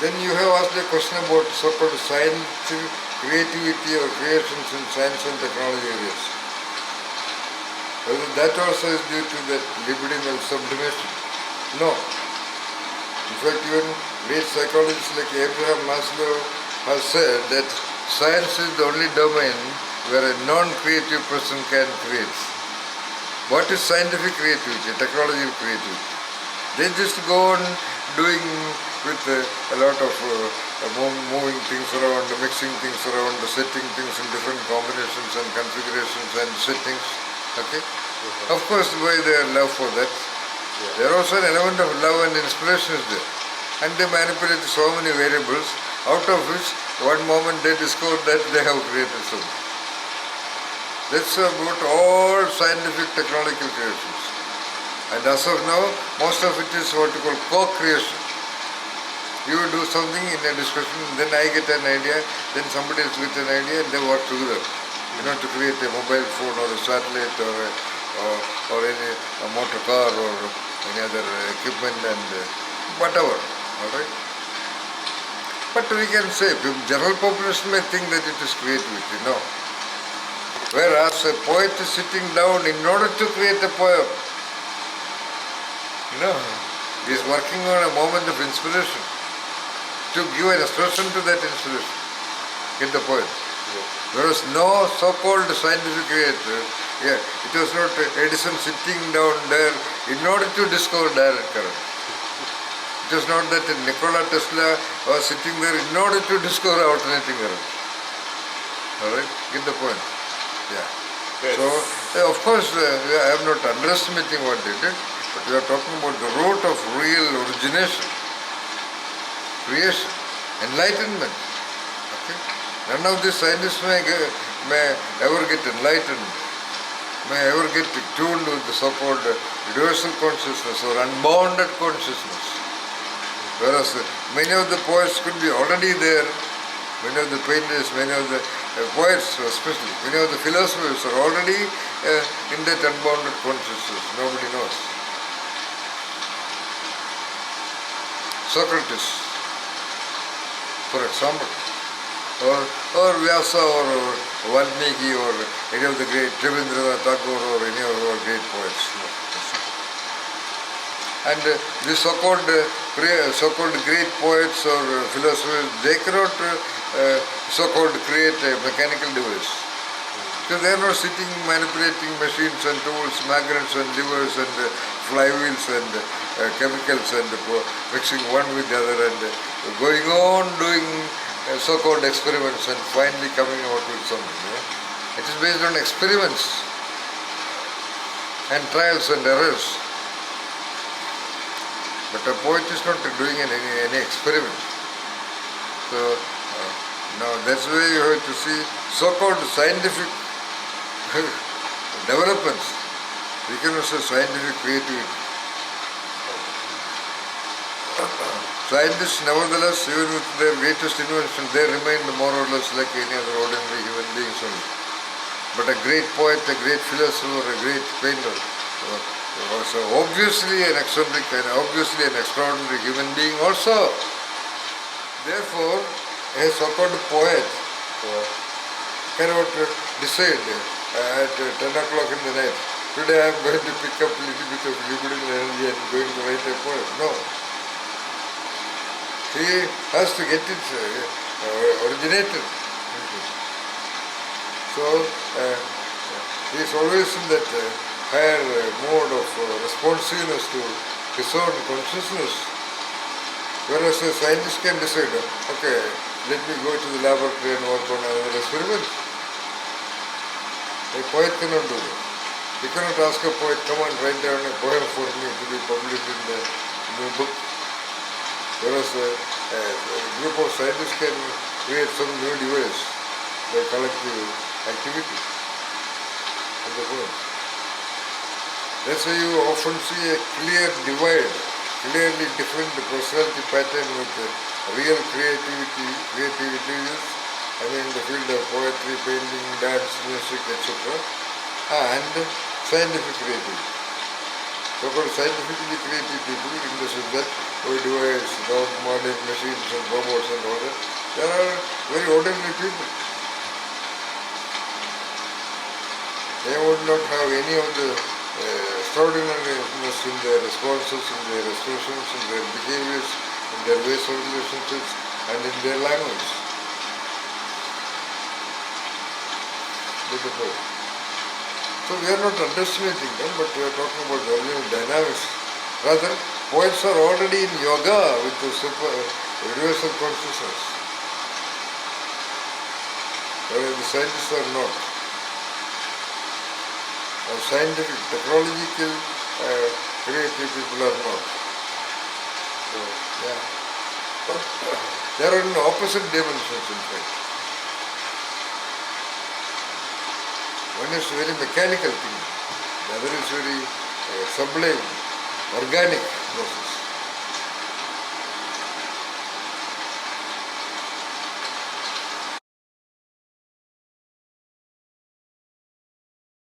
Then you have asked a question about so-called science, creativity or creations in science and technology areas. Whether that also is due to that libidinal sublimation? No. In fact, even great psychologists like Abraham Maslow have said that science is the only domain where a non-creative person can create. What is scientific creativity, technological creativity? They just go on doing with a lot of moving things around, mixing things around, setting things in different combinations and configurations and settings. Okay? Of course, by their love for that. There is also an element of love and inspiration is there. And they manipulate so many variables, out of which one moment they discover that they have created something. That's about all scientific technological creations. And as of now, most of it is what you call co-creation. You do something in a discussion, then I get an idea, then somebody else gets an idea, and they work together. To create a mobile phone or a satellite or any motor car or any other equipment and whatever. All right. But we can say, the general population may think that it is creativity. No. Whereas a poet is sitting down in order to create a poem. He is working on a moment of inspiration to give an expression to that inspiration. Get the point? There was no so-called scientific creator. It was not Edison sitting down there in order to discover direct current. It was not that Nikola Tesla was sitting there in order to discover alternating current. Alright? Get the point? Yeah. Yes. So, of course, I am not underestimating what they did, but we are talking about the root of real origination, creation, enlightenment. Okay? None of these scientists may ever get enlightened, may ever get tuned with the so-called universal consciousness or unbounded consciousness. Whereas many of the poets could be already there, many of the painters, many of the poets especially, many of the philosophers are already in that unbounded consciousness. Nobody knows. Socrates, for example, or Vyasa or Valmiki or any of the great Rabindranath Tagore or any of our great poets. And the so-called great poets or philosophers, they cannot so-called create a mechanical device. Because they are not sitting manipulating machines and tools, magnets and levers and flywheels and chemicals and mixing one with the other and going on doing so-called experiments and finally coming out with something. It is based on experiments and trials and errors. But a poet is not doing any experiment. So now that's why you have to see so-called scientific developments. We can also scientific creativity. Scientists, nevertheless, even with their greatest invention, they remain more or less like any other ordinary human beings only. But a great poet, a great philosopher, a great painter was obviously an eccentric and obviously an extraordinary human being also. Therefore, a so-called poet cannot decide at 10 o'clock in the night, today I am going to pick up a little bit of libidinal energy and going to write a poem. No. He has to get it originated. So, he is always in that higher mode of responsiveness to his own consciousness. Whereas a scientist can decide, okay, let me go to the laboratory and work on another experiment. A poet cannot do that. You cannot ask a poet, come and write down a poem for me to be published in the new book. Whereas a group of scientists can create some new device by collective activity in the world. That's why you often see a clear divide, clearly different personality pattern with real creativity in the field of poetry, painting, dance, music, etc. and scientific creativity. so-called scientifically creative people, in the sense that we devise modern machines and robots and all that, there are very ordinary people. They would not have any of the extraordinariness in their responses, in their expressions, in their behaviors, in their ways of relationships, and in their language. Get the point? So we are not underestimating them, but we are talking about the original dynamics. Rather, poets are already in yoga with the universal consciousness, whereas the scientists are not. Or scientific, technological, creative people are not. So, yeah. But they are in opposite dimensions, in fact. One is very mechanical thing, the other is very sublime, organic process.